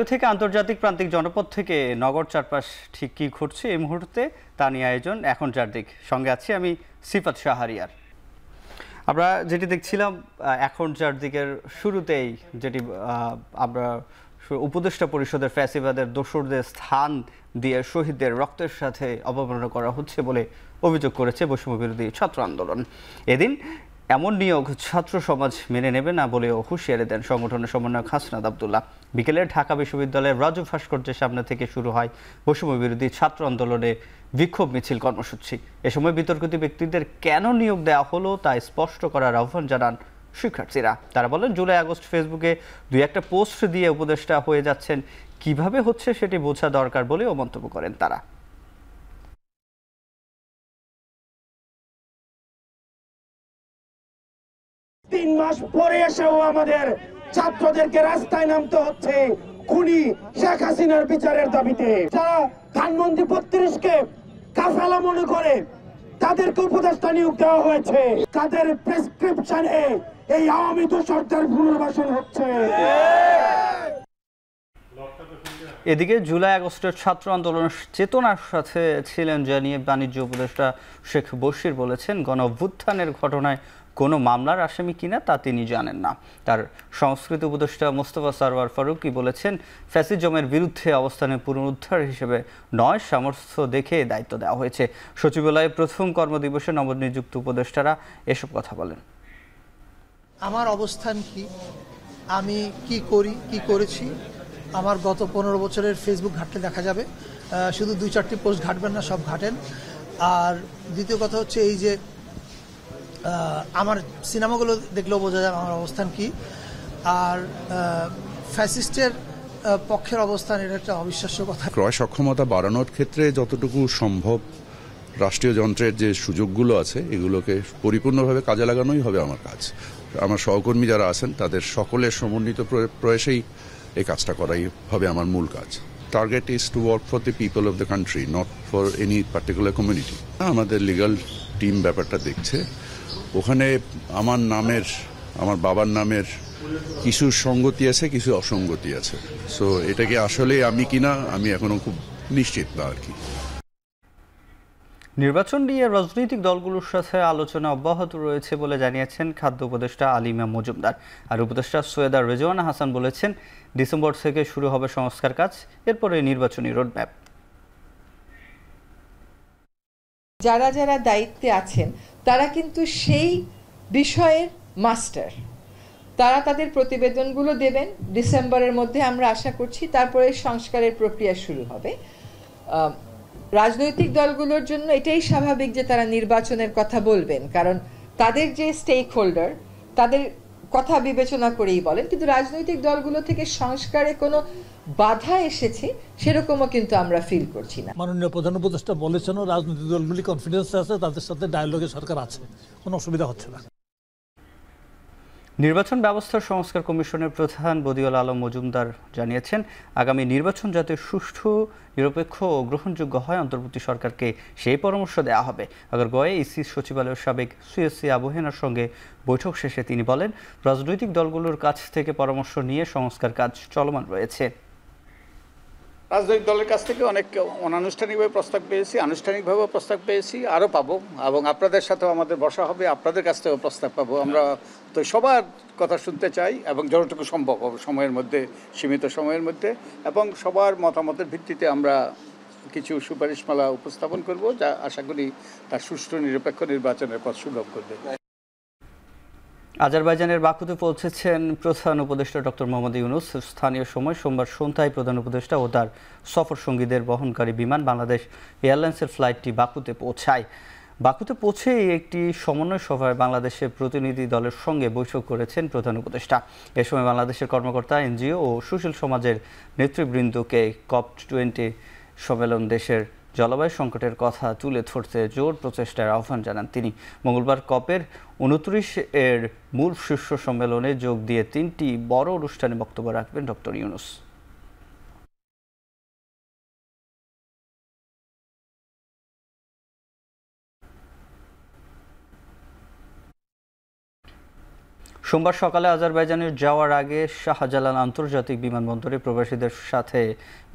থেকে আন্তর্জাতিক প্রান্তিক জনপদ থেকে নগর চারপাশ ঠিক কি ঘটছে এই মুহূর্তে তা নিয়ে আয়োজন এখন চারদিক। সঙ্গে আছি আমি সিফাত শাহরিয়ার। আমরা যেটি দেখছিলাম এখন চারদিকের শুরুতেই যেটি আমরা উপদেষ্টা পরিষদের ফ্যাসিবাদের দোসরদের স্থান দিয়ে শহীদদের রক্তের সাথে অবমাননা করা হচ্ছে বলে অভিযোগ করেছে বৈষম্য বিরোধী ছাত্র আন্দোলন। এদিন এমন নিয়োগ ছাত্র সমাজ মেনে নেবে না বলেও হুঁশিয়ারি দেন সংগঠনের সমন্বয়ক হাসনাত আবদুল্লাহ। বিকেলে ঢাকা বিশ্ববিদ্যালয়ের রাজু ভাস্কর্যের সামনে থেকে শুরু হয় বৈষম্য বিরোধী ছাত্র আন্দোলনে বিক্ষোভ মিছিল কর্মসূচি। এ সময় বিতর্কিত ব্যক্তিদের কেন নিয়োগ দেওয়া হলো তা স্পষ্ট করার আহ্বান জানান শিক্ষার্থীরা। তারা বলেন, জুলাই আগস্ট ফেসবুকে দুই একটা পোস্ট দিয়ে উপদেষ্টা হয়ে যাচ্ছেন, কিভাবে হচ্ছে সেটি বোঝা দরকার বলেও মন্তব্য করেন তারা। ৩ মাস পরে এসেও আমাদের ছাত্রদেরকে রাস্তায় নামতে হচ্ছে খুনি শেখ হাসিনার বিচারের দাবিতে। যারা ধানমন্ত্রী ৩২-কে কাফেলা মনে করে তাদেরকে উপদেষ্টা নিয়োগ দেওয়া হয়েছে, তাদের প্রেসক্রিপশনে এই আওয়ামী দোসরদের পুনর্বাসন হচ্ছে। এদিকে জুলাই আগস্টের ছাত্র আন্দোলনের চেতনার সাথে ছিলেন জানিয়ে বাণিজ্য উপদেষ্টা শেখ বশির বলেছেন, গণ অভ্যুত্থানের ঘটনায় কোনো মামলার আসামি কিনা তা তিনি জানেন না। তার সংস্কৃতি উপদেষ্টা মোস্তফা সরওয়ার ফারুকী বলেছেন, ফ্যাসিজমের বিরুদ্ধে অবস্থানের পুনরুদ্ধার হিসেবে নয়, সামর্থ্য দেখে দায়িত্ব দেওয়া হয়েছে। সচিবালয়ে প্রথম কর্মদিবসে নবনিযুক্ত উপদেষ্টারা এসব কথা বলেন। আমার অবস্থান কি, আমি কি করি, কি করেছি, আমার গত 15 বছরের ফেসবুক ঘাটলে দেখা যাবে। শুধু 2-4টি পোস্ট ঘাটবেন না, সব ঘাটেন। আর দ্বিতীয় কথা হচ্ছে এই যে আমার সিনেমাগুলো দেখলেও বোঝা যায় আমার অবস্থান কি। আর ফ্যাসিস্টের পক্ষের অবস্থান, এটা একটা অবিশ্বাস্য কথা। ক্রয় সক্ষমতা বাড়ানোর ক্ষেত্রে যতটুকু সম্ভব রাষ্ট্রীয় যন্ত্রের যে সুযোগগুলো আছে এগুলোকে পরিপূর্ণভাবে কাজে লাগানোই হবে আমার কাজ। আমার সহকর্মী যারা আছেন তাদের সকলের সমন্বিত প্রয়াসেই এই কাজটা করাই হবে আমার মূল কাজ। Target is to work for the people of the country, not for any particular community. আমাদের লিগাল টিম ব্যাপারটা দেখছে। ওখানে আমার বাবার নামের কিছু সঙ্গতি আছে, কিছু অসঙ্গতি আছে। সো এটাকে আসলে আমি কিনা আমি এখনো খুব নিশ্চিত না আর কি। নির্বাচন নিয়ে রাজনৈতিক দলগুলোর সাথে আলোচনা অব্যাহত রয়েছে বলে জানিয়েছেন খাদ্য উপদেষ্টা আলিমা মজুমদার। আর উপদেষ্টা সৈয়দা রেজওয়ানা হাসান বলেছেন, ডিসেম্বর থেকে শুরু হবে সংস্কার কাজ, এরপরে নির্বাচনী রোডম্যাপ। যারা যারা দায়িত্বে আছেন তারা কিন্তু সেই বিষয়ের মাস্টার। তারা তাদের প্রতিবেদনগুলো দেবেন ডিসেম্বরের মধ্যে, আমরা আশা করছি তারপরে সংস্কারের প্রক্রিয়া শুরু হবে। রাজনৈতিক দলগুলোর জন্য এটাই স্বাভাবিক যে তারা নির্বাচনের কথা বলবেন, কারণ তাদের যে স্টেক হোল্ডার তাদের কথা বিবেচনা করেই বলেন। কিন্তু রাজনৈতিক দলগুলো থেকে সংস্কারে কোনো বাধা এসেছে সেরকমও কিন্তু আমরা ফিল করছি না। মাননীয় প্রধান উপদেষ্টা বলেছেন রাজনৈতিক দলগুলি কনফিডেন্স আছে, তাদের সাথে ডায়ালগে সরকার আছে, কোনো অসুবিধা হচ্ছে না। নির্বাচন ব্যবস্থার সংস্কার কমিশনের প্রধান বদিউল আলম মজুমদার জানিয়েছেন, আগামী নির্বাচন যাতে সুষ্ঠু, নিরপেক্ষ ও গ্রহণযোগ্য হয় অন্তর্বর্তী সরকারকে সেই পরামর্শ দেওয়া হবে। আগারগাঁওয়ে ইসি সচিবালয়ের সাবেক সিএসসি আবু হেনার সঙ্গে বৈঠক শেষে তিনি বলেন, রাজনৈতিক দলগুলোর কাছ থেকে পরামর্শ নিয়ে সংস্কার কাজ চলমান রয়েছে। রাজনৈতিক দলের কাছ থেকে অনেক অনানুষ্ঠানিকভাবে প্রস্তাব পেয়েছি, আনুষ্ঠানিকভাবেও প্রস্তাব পেয়েছি, আরও পাবো, এবং আপনাদের সাথেও আমাদের বসা হবে, আপনাদের কাছ থেকেও প্রস্তাব পাবো। আমরা তো সবার কথা শুনতে চাই এবং যতটুকু সম্ভব সময়ের মধ্যে, সীমিত সময়ের মধ্যে, এবং সবার মতামতের ভিত্তিতে আমরা কিছু সুপারিশমালা উপস্থাপন করব, যা আশা করি তার সুষ্ঠু নিরপেক্ষ নির্বাচনের পথ সুলভ করবে। আজারবাইজানের বাকুতে পৌঁছেছেন প্রধান উপদেষ্টা ডক্টর মোহাম্মদ ইউনূস। স্থানীয় সময় সোমবার সন্ধ্যায় প্রধান উপদেষ্টা ও তার সফর সঙ্গীদের বহনকারী বিমান বাংলাদেশ এয়ারলাইন্সের ফ্লাইটটি বাকুতে পৌঁছায়। বাকুতে পৌঁছেই একটি সমন্বয় সভায় বাংলাদেশের প্রতিনিধি দলের সঙ্গে বৈঠক করেছেন প্রধান উপদেষ্টা। এ সময় বাংলাদেশের কর্মকর্তা, এনজিও ও সুশীল সমাজের নেতৃবৃন্দকে COP20 সম্মেলন দেশের জলবায়ু সংকটের কথা তুলে ধরতে জোর প্রচেষ্টার আহ্বান জানান তিনি। মঙ্গলবার COP-এর 29 মূল শীর্ষ সম্মেলনে যোগ দিয়ে 3টি বড় অনুষ্ঠানে বক্তব্য রাখবেন ডক্টর ইউনূস। সোমবার সকালে আজারবাইজানের যাওয়ার আগে শাহজালাল আন্তর্জাতিক বিমানবন্দরে প্রবাসীদের সাথে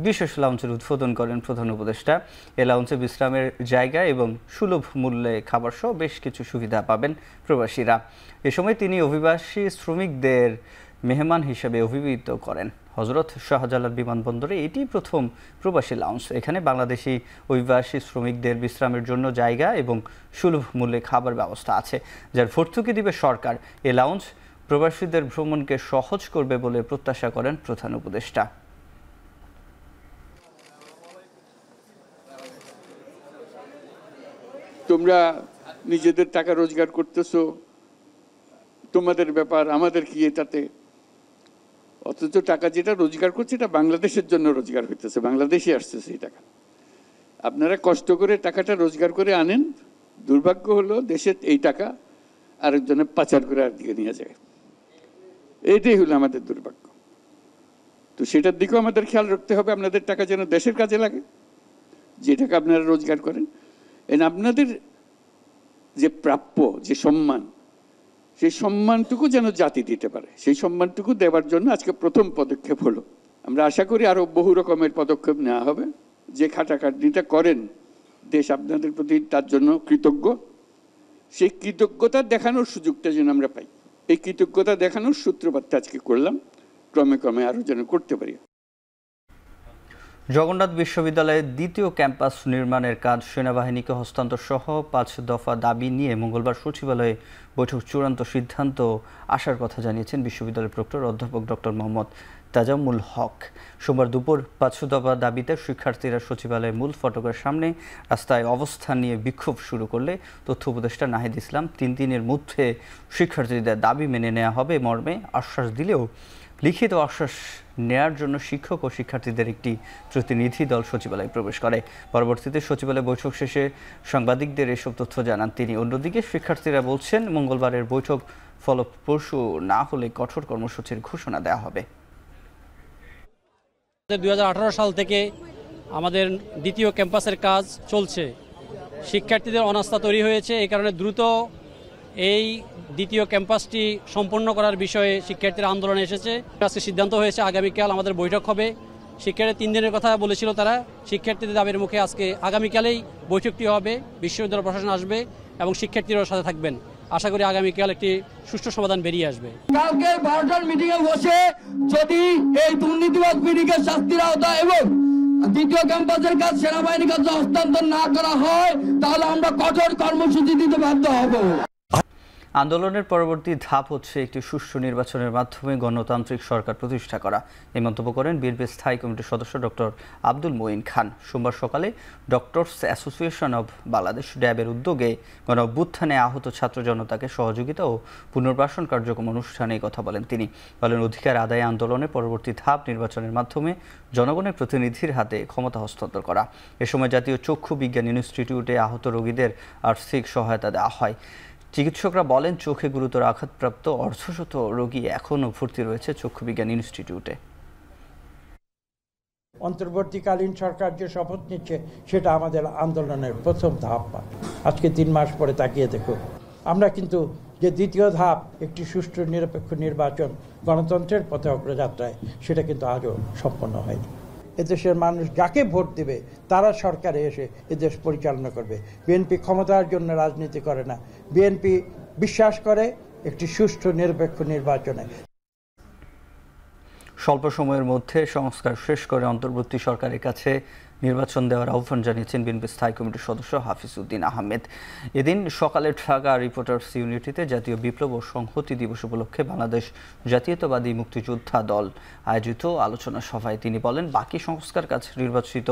বিশেষ লাউঞ্জের উদ্বোধন করেন প্রধান উপদেষ্টা। এ লাউঞ্জে বিশ্রামের জায়গা এবং সুলভ মূল্যে খাবার সহ বেশ কিছু সুবিধা পাবেন প্রবাসীরা। এ সময় তিনি অভিবাসী শ্রমিকদের মেহমান হিসেবে অভিহিত করেন। হজরত শাহজালাল বিমানবন্দরে এটি প্রথম প্রবাসী লাউঞ্জ। এখানে বাংলাদেশি অভিবাসী শ্রমিকদের বিশ্রামের জন্য জায়গা এবং সুলভ মূল্যে খাবার ব্যবস্থা আছে, যার ভর্তুকি দিবে সরকার। এ লাউঞ্জ প্রবাসীদের ভ্রমণকে সহজ করবে বলে প্রত্যাশা করেন প্রধান উপদেষ্টা। তোমরা নিজেদের টাকা রোজগার করতেছো, তোমাদের ব্যাপার, আমাদের কি এটাতে? অথচ টাকা যেটা রোজগার করছে এটা বাংলাদেশের জন্য রোজগার হইতেছে, বাংলাদেশে আসতেছে এই টাকা। আপনারা কষ্ট করে টাকাটা রোজগার করে আনেন, দুর্ভাগ্য হলো দেশের এই টাকা আরেকজনে পাচার করে আরেকদিকে নিয়ে যায়। এইটাই হলো আমাদের দুর্ভাগ্য। তো সেটার দিকেও আমাদের খেয়াল রাখতে হবে, আপনাদের টাকা যেন দেশের কাজে লাগে, যে টাকা আপনারা রোজগার করেন। আপনাদের যে প্রাপ্য যে সম্মান, সেই সম্মানটুকু যেন জাতি দিতে পারে, সেই সম্মানটুকু দেওয়ার জন্য আজকে প্রথম পদক্ষেপ হলো। আমরা আশা করি আরো বহু রকমের পদক্ষেপ নেওয়া হবে। যে খাটাখাটনিটা করেন, দেশ আপনাদের প্রতি তার জন্য কৃতজ্ঞ। সেই কৃতজ্ঞতা দেখানোর সুযোগটা যেন আমরা পাই, এই কৃতজ্ঞতা দেখানোর সূত্রপাতটা আজকে করলাম, ক্রমে ক্রমে আরো যেন করতে পারি। জগন্নাথ বিশ্ববিদ্যালয়ের দ্বিতীয় ক্যাম্পাস নির্মাণের কাজ সেনাবাহিনীকে হস্তান্তর সহ 5 দফা দাবি নিয়ে মঙ্গলবার সচিবালয়ে বৈঠক চূড়ান্ত সিদ্ধান্ত আসার কথা জানিয়েছেন বিশ্ববিদ্যালয়ের প্রক্টর অধ্যাপক ডক্টর মোহাম্মদ তাজাম্মুল হক। সোমবার দুপুর 5 দফা দাবিতে শিক্ষার্থীরা সচিবালয়ের মূল ফটকের সামনে রাস্তায় অবস্থান নিয়ে বিক্ষোভ শুরু করলে তথ্য উপদেষ্টা নাহিদ ইসলাম 3 দিনের মধ্যে শিক্ষার্থীদের দাবি মেনে নেওয়া হবে মর্মে আশ্বাস দিলেও লিখিত আশ্বাস নেয়ার জন্য শিক্ষক ও শিক্ষার্থীদের একটি প্রতিনিধি দল সচিবালয়ে প্রবেশ করে। পরবর্তীতে সচিবালয় বৈঠক শেষে সাংবাদিকদের এসব তথ্য জানান তিনি। অন্যদিকে শিক্ষার্থীরা বলছেন, মঙ্গলবারের বৈঠক ফলপ্রসূ না হলে কঠোর কর্মসূচির ঘোষণা দেওয়া হবে। 2018 সাল থেকে আমাদের দ্বিতীয় ক্যাম্পাসের কাজ চলছে। শিক্ষার্থীদের অনাস্থা তৈরি হয়েছে, এই কারণে দ্রুত এই দ্বিতীয় ক্যাম্পাসটি সম্পন্ন করার বিষয়ে শিক্ষার্থীরা আন্দোলনে এসেছে। আজকে সিদ্ধান্ত হয়েছে আগামীকাল আমাদের বৈঠক হবে। শিক্ষার্থী 3 দিনের কথা বলেছিল তারা, শিক্ষার্থীদের দাবির মুখে আজকে আগামীকালেই বৈঠকটি হবে। বিশ্ববিদ্যালয় প্রশাসন আসবে এবং শিক্ষার্থীরাও সাথে থাকবেন। আশা করি আগামীকাল একটি সুষ্ঠু সমাধান বেরিয়ে আসবে। কালকে 12টার মিটিংয়ে বসে যদি এই দুর্নীতিবাদ পিডিকে শাস্তির আওতা এবং দ্বিতীয় ক্যাম্পাসের কাজ সেনাবাহিনীর কাছে হস্তান্তর না করা হয়, তাহলে আমরা কঠোর কর্মসূচি দিতে বাধ্য হব। আন্দোলনের পরবর্তী ধাপ হচ্ছে একটি সুষ্ঠু নির্বাচনের মাধ্যমে গণতান্ত্রিক সরকার প্রতিষ্ঠা করা, এই মন্তব্য করেন বিএনপির স্থায়ী কমিটির সদস্য ডক্টর আব্দুল মঈন খান। সোমবার সকালে ডক্টরস অ্যাসোসিয়েশন অব বাংলাদেশ ড্যাবের উদ্যোগে গণ-অভ্যুত্থানে আহত ছাত্র জনতাকে সহযোগিতা ও পুনর্বাসন কার্যক্রম অনুষ্ঠানে কথা বলেন তিনি। বলেন, অধিকার আদায় আন্দোলনের পরবর্তী ধাপ নির্বাচনের মাধ্যমে জনগণের প্রতিনিধির হাতে ক্ষমতা হস্তান্তর করা। এ সময় জাতীয় চক্ষু বিজ্ঞান ইনস্টিটিউটে আহত রোগীদের আর্থিক সহায়তা দেওয়া হয়। চিকিৎসকরা বলেন, চোখে গুরুতর আঘাতপ্রাপ্ত অর্ধশত রোগী এখনও ভর্তি রয়েছে চক্ষু বিজ্ঞান ইনস্টিটিউটে। অন্তর্বর্তীকালীন সরকার যে শপথ নিচ্ছে সেটা আমাদের আন্দোলনের প্রথম ধাপ। আজকে 3 মাস পরে তাকিয়ে দেখুন, আমরা কিন্তু যে দ্বিতীয় ধাপ একটি সুষ্ঠু নিরপেক্ষ নির্বাচন গণতন্ত্রের পথে অগ্রযাত্রায়, সেটা কিন্তু আজও সম্পন্ন হয়নি। এদেশের মানুষ যাকে ভোট দেবে তারা সরকারে এসে এদেশ পরিচালনা করবে। বিএনপি ক্ষমতার জন্য রাজনীতি করে না, বিএনপি বিশ্বাস করে একটি সুষ্ঠু নিরপেক্ষ নির্বাচনে। স্বল্প সময়ের মধ্যে সংস্কার শেষ করে অন্তর্বর্তী সরকারের কাছে নির্বাচন দেওয়ার আহ্বান জানিয়েছেন বিএনপি স্থায়ী কমিটির সদস্য হাফিজ উদ্দিন আহমেদ। এদিন সকালে ঢাকা রিপোর্টার্স ইউনিটিতে জাতীয় বিপ্লব ও সংহতি দিবস উপলক্ষে বাংলাদেশ জাতীয়তাবাদী মুক্তিযোদ্ধা দল আয়োজিত আলোচনা সভায় তিনি বলেন, বাকি সংস্কার কাজ নির্বাচিত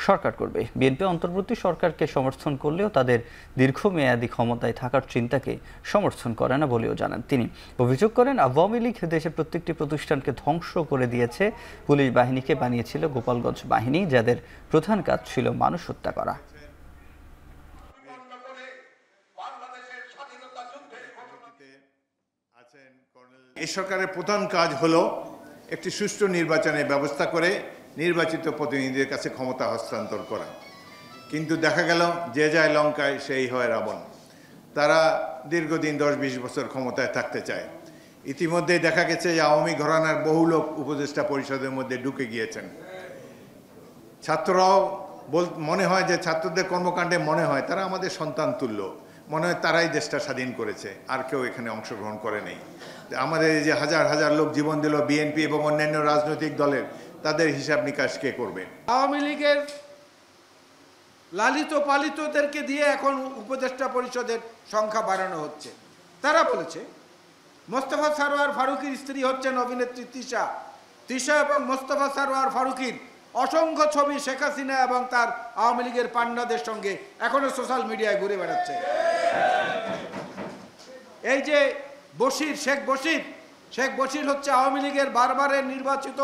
সরকার করবে। বিএনপি অন্তর্বর্তী সরকারকে সমর্থন করলেও তাদের দীর্ঘমেয়াদী ক্ষমতায় থাকার চিন্তাকে সমর্থন করে না বলেও জানান তিনি। অভিযোগ করেন, আওয়ামী লীগ দেশের প্রত্যেকটি প্রতিষ্ঠানকে ধ্বংস করে দিয়েছে, পুলিশ বাহিনীকে বানিয়েছিল গোপালগঞ্জ বাহিনী, যাদের প্রধান কাজ ছিল মানুষ হত্যা করা। এই সরকারের প্রধান কাজ হলো একটি সুষ্ঠু নির্বাচনের ব্যবস্থা করে নির্বাচিত প্রতিনিধিদের কাছে ক্ষমতা হস্তান্তর করা। কিন্তু দেখা গেল যে যায় লঙ্কায় সেই হয় রাবণ। তারা দীর্ঘদিন 10-20 বছর ক্ষমতায় থাকতে চায়। ইতিমধ্যে দেখা গেছে যে আওয়ামী ঘরানার বহু লোক উপদেষ্টা পরিষদের মধ্যে ঢুকে গিয়েছেন। ছাত্ররাও মনে হয় যে ছাত্রদের কর্মকাণ্ডে মনে হয় তারা আমাদের সন্তান তুল্য, মনে হয় তারাই দেশটা স্বাধীন করেছে, আর কেউ এখানে অংশগ্রহণ করে নেই। আমাদের এই যে হাজার হাজার লোক জীবন দিল বিএনপি এবং অন্যান্য রাজনৈতিক দলের, তাদের হিসাব নিকাশ কে করবে? আওয়ামী লীগের লালিত পালিতদেরকে দিয়ে এখন উপদেষ্টা পরিষদের সংখ্যা বাড়ানো হচ্ছে। তারা বলেছে মোস্তফা সরোয়ার ফারুকীর স্ত্রী হচ্ছেন অভিনেত্রী তিশা। তিশা এবং মোস্তফা সরোয়ার ফারুকীর অসংখ্য ছবি শেখ হাসিনা এবং তার আওয়ামী লীগের পান্ডাদের সঙ্গে এখনো সোশ্যাল মিডিয়ায় ঘুরে বেড়াচ্ছে। এই যে বশির, শেখ বশির হচ্ছে আওয়ামী লীগের বারবারের নির্বাচিত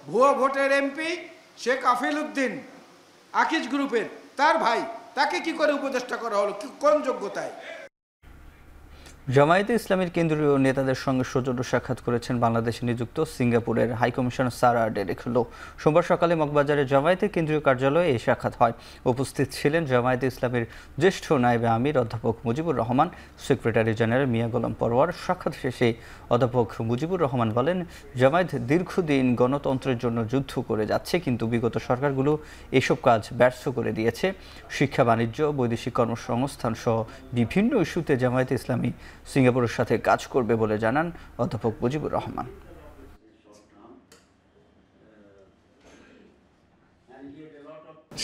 ভুয়ো ভোটের এমপি। শেখ আফিল উদ্দিন আকিজ গ্রুপের তার ভাই, তাকে কি করে উপদেষ্টা করা হলো, কোন যোগ্যতায়? জামায়াতে ইসলামীর কেন্দ্রীয় নেতাদের সঙ্গে সৌজন্য সাক্ষাৎ করেছেন বাংলাদেশে নিযুক্ত সিঙ্গাপুরের হাইকমিশনার সারা ডেরেক লো। সোমবার সকালে মগবাজারে জামায়াতের কেন্দ্রীয় কার্যালয়ে এই সাক্ষাৎ হয়। উপস্থিত ছিলেন জামায়াতে ইসলামীর জ্যেষ্ঠ নায়েবে আমির অধ্যাপক মুজিবুর রহমান, সেক্রেটারি জেনারেল মিয়া গোলাম পরওয়ার। সাক্ষাৎ শেষে অধ্যাপক মুজিবুর রহমান বলেন, জামায়াত দীর্ঘদিন গণতন্ত্রের জন্য যুদ্ধ করে যাচ্ছে, কিন্তু বিগত সরকারগুলো এসব কাজ ব্যর্থ করে দিয়েছে। শিক্ষা, বাণিজ্য, বৈদেশিক কর্মসংস্থান সহ বিভিন্ন ইস্যুতে জামায়াতে ইসলামী সিঙ্গাপুরের সাথে কাজ করবে বলে জানান অধ্যাপক মুজিবুর রহমান।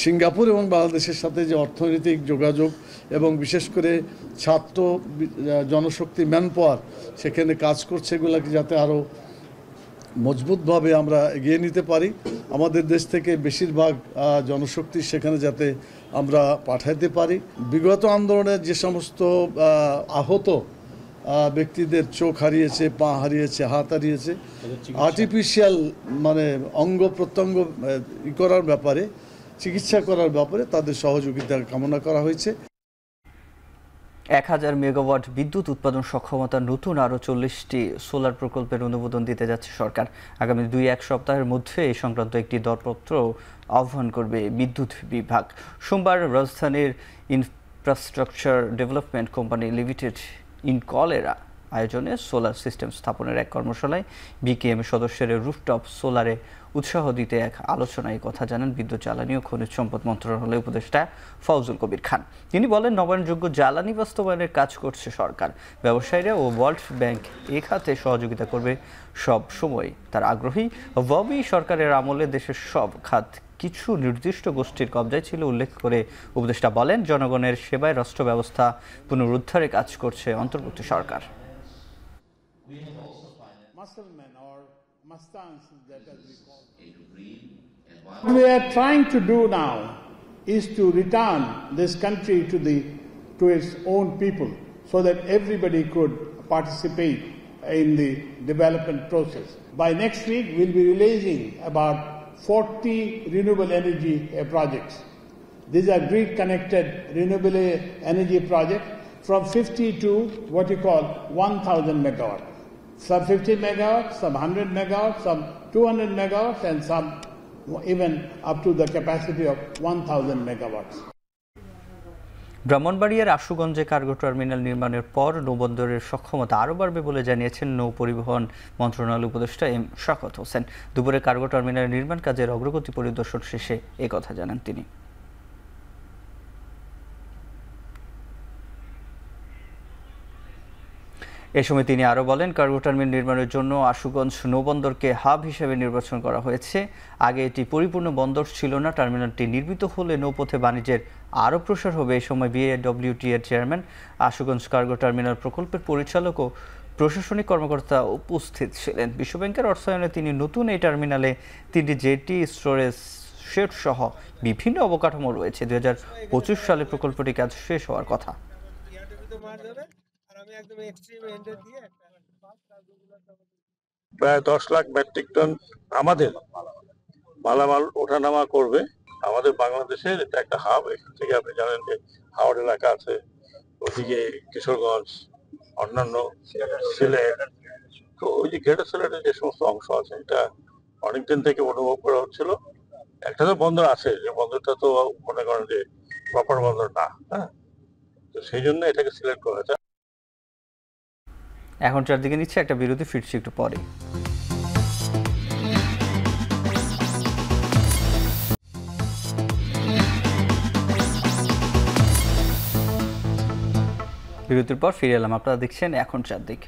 সিঙ্গাপুর এবং বাংলাদেশের সাথে যে অর্থনৈতিক যোগাযোগ এবং বিশেষ করে ছাত্র জনশক্তি ম্যানপাওয়ার সেখানে কাজ করছে, এগুলোকে যাতে আরও মজবুতভাবে আমরা এগিয়ে নিতে পারি, আমাদের দেশ থেকে বেশিরভাগ জনশক্তি সেখানে যাতে আমরা পাঠাইতে পারি। বিগত আন্দোলনের যে সমস্ত আহত ব্যক্তিদের চোখ হারিয়েছে, পা হারিয়েছে, হাত হারিয়েছে, আর্টিফিশিয়াল অঙ্গ প্রত্যঙ্গ করার ব্যাপারে, চিকিৎসা করার ব্যাপারে তাদের সহযোগিতা কামনা করা হয়েছে। 1000 মেগাওয়াট বিদ্যুৎ উৎপাদন সক্ষমতার নতুন আরও 40টি সোলার প্রকল্পের অনুমোদন দিতে যাচ্ছে সরকার। আগামী 2-1 সপ্তাহের মধ্যে এই সংক্রান্ত একটি দরপত্র আহ্বান করবে বিদ্যুৎ বিভাগ। সোমবার রাজধানীর ইনফ্রাস্ট্রাকচার ডেভেলপমেন্ট কোম্পানি লিমিটেড ইনকলেরা আয়োজনে সোলার সিস্টেম স্থাপনের এক কর্মশালায় বিকেএম সদস্যের রুফটপ সোলারে উৎসাহ দিতে এক আলোচনায় কথা জানান বিদ্যুৎ, জ্বালানি ও খনিজ সম্পদ মন্ত্রণালয়ের উপদেষ্টা ফজলুল কবির খান। তিনি বলেন, নবায়নযোগ্য জ্বালানি বাস্তবায়নের কাজ করছে সরকার। ব্যবসায়ীরা ও ওয়ার্ল্ড ব্যাংক এ খাতে সহযোগিতা করবে সব সময়। তার আগ্রহী ওয়াবি সরকারের আমলে দেশের সব খাত কিছু নির্দিষ্ট গোষ্ঠীর কবজায় ছিল উল্লেখ করে উপদেষ্টা বলেন, জনগণের সেবায় রাষ্ট্র ব্যবস্থা পুনরুদ্ধারে কাজ করছে অন্তর্বর্তী সরকার। What we are trying to do now is to return this country to its own people so that everybody could participate in the development process. By next week, we'll be releasing about 40 renewable energy projects. These are grid-connected renewable energy projects from 50 to what you call 1,000 megawatts. Some 50 megawatts, some 100 megawatts, some 200 megawatts, and some even up to the capacity of 1,000 megawatts. ব্রাহ্মণবাড়িয়ার আশুগঞ্জে cargo terminal নির্মাণের পর নৌবন্দরের সক্ষমতা আরও বাড়বে বলে জানিয়েছেন নৌ পরিবহন মন্ত্রণালয় উপদেষ্টা এম শওকত হোসেন। দুপুরে কার্গো টার্মিনালের নির্মাণ কাজের অগ্রগতি পরিদর্শন শেষে একথা জানান তিনি। এ সময় তিনি আরও বলেন, কার্গো টার্মিনাল নির্মাণের জন্য আশুগঞ্জ নৌবন্দরকে হাব হিসেবে নির্বাচন করা হয়েছে। আগে এটি পরিপূর্ণ বন্দর ছিল না। টার্মিনালটি নির্মিত হলে নৌপথে বাণিজ্যের আরও প্রসার হবে। এই সময় বিএডব্লিউটি এর চেয়ারম্যান, আশুগঞ্জ কার্গো টার্মিনাল প্রকল্পের পরিচালক ও প্রশাসনিক কর্মকর্তা উপস্থিত ছিলেন। বিশ্বব্যাংকের অর্থায়নে তিনি নতুন এই টার্মিনালে 3টি জেটি, স্টোরেজ শেড সহ বিভিন্ন অবকাঠামো রয়েছে। 2025 সালে প্রকল্পটি কাজ শেষ হওয়ার কথা। প্রায় 10 লাখ মেট্রিক টন আমাদের মালামাল ওঠানামা করবে। আমাদের বাংলাদেশের এটা একটা হাব। এখান থেকে আপনি জানেন যে হাওড় এলাকা আছে, ওদিকে কিশোরগঞ্জ, অন্যান্য সিলেট, তো ওই যে গ্রেটার সিলেটের যে সমস্ত অংশ আছে, এটা অনেকদিন থেকে অনুভব করা হচ্ছিল। একটা তো বন্দর আছে, যে বন্দরটা তো মনে করেন যে প্রপার বন্দর না, হ্যাঁ, তো সেই জন্য এটাকে সিলেক্ট করা হয়েছে। এখন চারদিকে নিচ্ছে একটা বিরতি, ফিরছি একটু পরে। বিরতির পর ফিরে এলাম, আপনারা দেখছেন এখন চারদিক।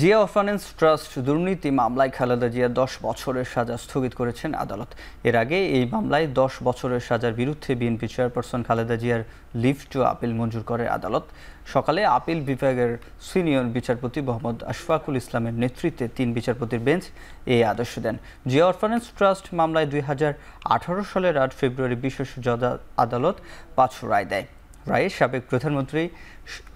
জিয়া অরফানেজ ট্রাস্ট দুর্নীতি মামলায় খালেদা জিয়া 10 বছরের সাজা স্থগিত করেছেন আদালত। এর আগে এই মামলায় 10 বছরের সাজার বিরুদ্ধে বিএনপি চেয়ারপারসন খালেদা জিয়ার লিভ টু আপিল মঞ্জুর করে আদালত। সকালে আপিল বিভাগের সিনিয়র বিচারপতি মোহাম্মদ আশফাকুল ইসলামের নেতৃত্বে 3 বিচারপতির বেঞ্চ এই আদেশ দেন। জিয়া অরফানেজ ট্রাস্ট মামলায় 2018 সালের 8 ফেব্রুয়ারি বিশেষ জজ আদালত 5 রায় দেয়। রায়ে সাবেক প্রধানমন্ত্রী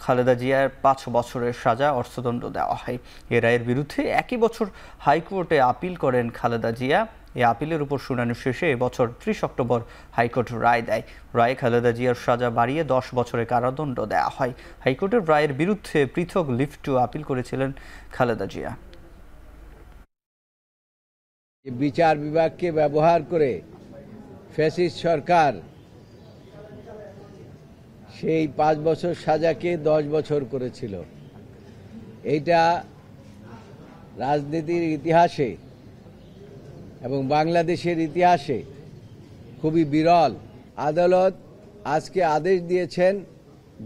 খালেদা জিয়ার 5 বছরের সাজা অর্থদণ্ড দেওয়া হয়। এ রায়ের বিরুদ্ধে একই বছর হাইকোর্টে আপিল করেন খালেদা জিয়া। এই আপিলের উপর শুনানি শেষে এবছর 30 অক্টোবর হাইকোর্ট রায় দেয়। রায়ে খালেদা জিয়ার সাজা বাড়িয়ে 10 বছরের কারাদণ্ড দেওয়া হয়। হাইকোর্টের রায়ের বিরুদ্ধে পৃথক লিভ টু আপিল করেছিলেন খালেদা জিয়া। বিচার বিভাগকে ব্যবহার করে ফ্যাসিস্ট সরকার সেই 5 বছর সাজাকে 10 বছর করেছিল। এইটা রাজনীতির ইতিহাসে এবং বাংলাদেশের ইতিহাসে খুবই বিরল। আদালত আজকে আদেশ দিয়েছেন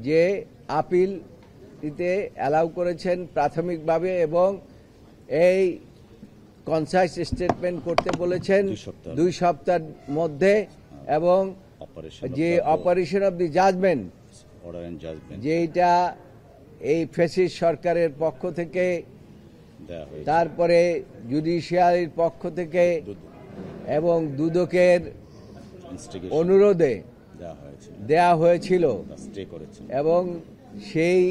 যে আপিল দিতে অ্যালাউ করেছেন প্রাথমিকভাবে এবং এই কনসাইস স্টেটমেন্ট করতে বলেছেন 2 সপ্তাহের মধ্যে এবং যে অপারেশন অফ দি জাজমেন্ট যেটা এই ফ্যাসিস্ট সরকারের পক্ষ থেকে তারপরে জুডিশিয়ারির পক্ষ থেকে এবং দুদকের অনুরোধে দেয়া হয়েছিল এবং সেই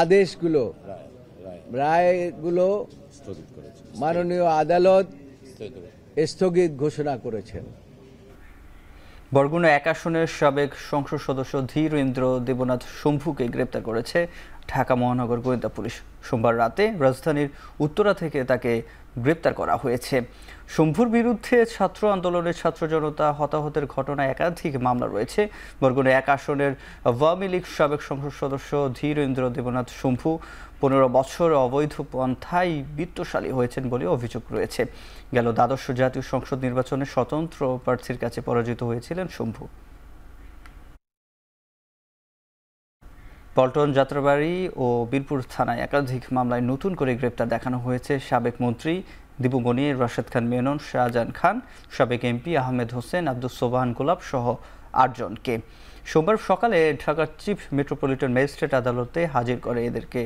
আদেশগুলো রায়গুলো মাননীয় আদালত স্থগিত ঘোষণা করেছেন। বরগুনা 1 আসনের সাবেক সংসদ সদস্য ধীরেন্দ্র দেবনাথ শম্ভুকে গ্রেপ্তার করেছে ঢাকা মহানগর গোয়েন্দা পুলিশ। সোমবার রাতে রাজধানীর উত্তরা থেকে তাকে গ্রেপ্তার করা হয়েছে। শম্ভুর বিরুদ্ধে ছাত্র আন্দোলনের ছাত্র জনতা হতাহতের ঘটনায় একাধিক মামলা রয়েছে। বরগুনা 1 আসনের আওয়ামী লীগ সাবেক সংসদ সদস্য ধীরেন্দ্র দেবনাথ শম্ভু 15 বছর অবৈধ পন্থায় বিত্তশালী হয়েছেন বলে অভিযোগ রয়েছে। গেল দ্বাদশ জাতীয় সংসদ নির্বাচনে স্বতন্ত্র প্রার্থীর কাছে পরাজিত হয়েছিলেন শম্ভু। পল্টন, যাত্রাবাড়ী ও বীরপুর থানায় একাধিক মামলায় নতুন করে গ্রেপ্তার দেখানো হয়েছে সাবেক মন্ত্রী দীপু মনির, রাশেদ খান মেনন, শাহজাহান খান, সাবেক এমপি আহমেদ হোসেন, আব্দুস সোবহান গোলাপ সহ 8 জনকে। সোমবার সকালে ঢাকার চিফ মেট্রোপলিটন ম্যাজিস্ট্রেট আদালতে হাজির করে এদেরকে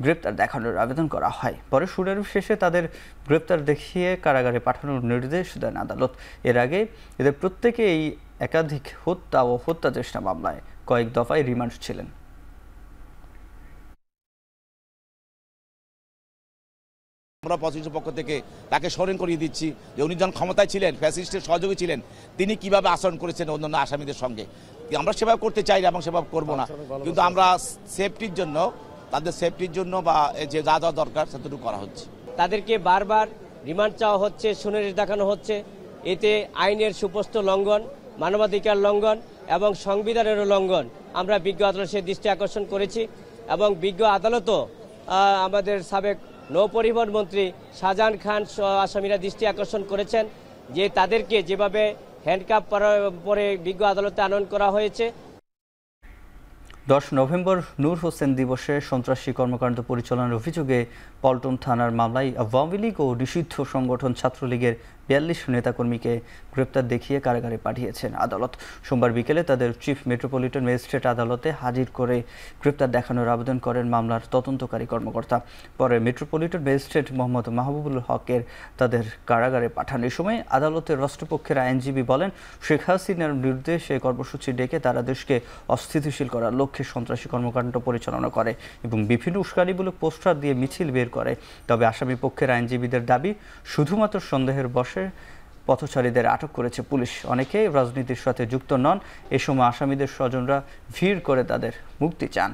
গ্রেপ্তার দেখানোর আবেদন করা হয়। পরে শুনানি শেষে তাদের গ্রেপ্তার দেখিয়ে কারাগারে পাঠানোর নির্দেশ দেন আদালত। এর আগে এদের প্রত্যেকেই একাধিক হত্যা ও হত্যা চেষ্টা মামলায় কয়েক দফায় রিমান্ড ছিলেন। আমরা প্রসিকিউশন পক্ষ থেকে তাকে স্মরণ করিয়ে দিচ্ছি যে উনি যখন ক্ষমতায় ছিলেন, ফ্যাসিস্টের সহযোগী ছিলেন, তিনি কিভাবে আচরণ করেছেন অন্যান্য আসামিদের সঙ্গে। আমরা সেভাবে করতে চাই এবং সেভাবে করব না, কিন্তু আমরা সেফটির জন্য, তাদের সেফটির জন্য বা যে যা যা দরকার সেটুকু করা হচ্ছে। তাদেরকে বারবার রিমান্ড চাওয়া হচ্ছে, সুনির্দেশ দেখানো হচ্ছে। এতে আইনের সুস্পষ্ট লঙ্ঘন, মানবাধিকার লঙ্ঘন এবং সংবিধানেরও লঙ্ঘন আমরা বিজ্ঞ আদালতের দৃষ্টি আকর্ষণ করেছি এবং বিজ্ঞ আদালতও আমাদের সাবেক নৌপরিবহন মন্ত্রী শাহজাহান খান আসামিরা দৃষ্টি আকর্ষণ করেছেন যে তাদেরকে যেভাবে হ্যান্ডকাপ পরে বিজ্ঞ আদালতে আনয়ন করা হয়েছে। 10 নভেম্বর নূর হোসেন দিবসে সন্ত্রাসী কর্মকাণ্ড পরিচালনার অভিযোগে পল্টন থানার মামলায় আওয়ামী লীগ ও নিষিদ্ধ সংগঠন ছাত্রলীগের 42 নেতাকর্মীকে গ্রেপ্তার দেখিয়ে কারাগারে পাঠিয়েছেন আদালত। সোমবার বিকেলে তাদের চিফ মেট্রোপলিটন ম্যাজিস্ট্রেট আদালতে হাজির করে গ্রেপ্তার দেখানোর আবেদন করেন মামলার তদন্তকারী কর্মকর্তা। পরে মেট্রোপলিটন ম্যাজিস্ট্রেট মোহাম্মদ মাহবুবুল হকের তাদের কারাগারে পাঠান। এই সময় আদালতের রাষ্ট্রপক্ষের আইনজীবী বলেন, শেখ হাসিনার নির্দেশে কর্মসূচি ডেকে তারা দেশকে অস্থিতিশীল করার লক্ষ্যে সন্ত্রাসী কর্মকাণ্ড পরিচালনা করে এবং বিভিন্ন উস্কানিমূলক পোস্টার দিয়ে মিছিল বের করে। তবে আসামি পক্ষের আইনজীবীদের দাবি, শুধুমাত্র সন্দেহের বশে পথচারীদের আটক করেছে পুলিশ। অনেকে রাজনীতির সাথে যুক্ত নন। এ সময় আসামিদের স্বজনরা ভিড় করে তাদের মুক্তি চান।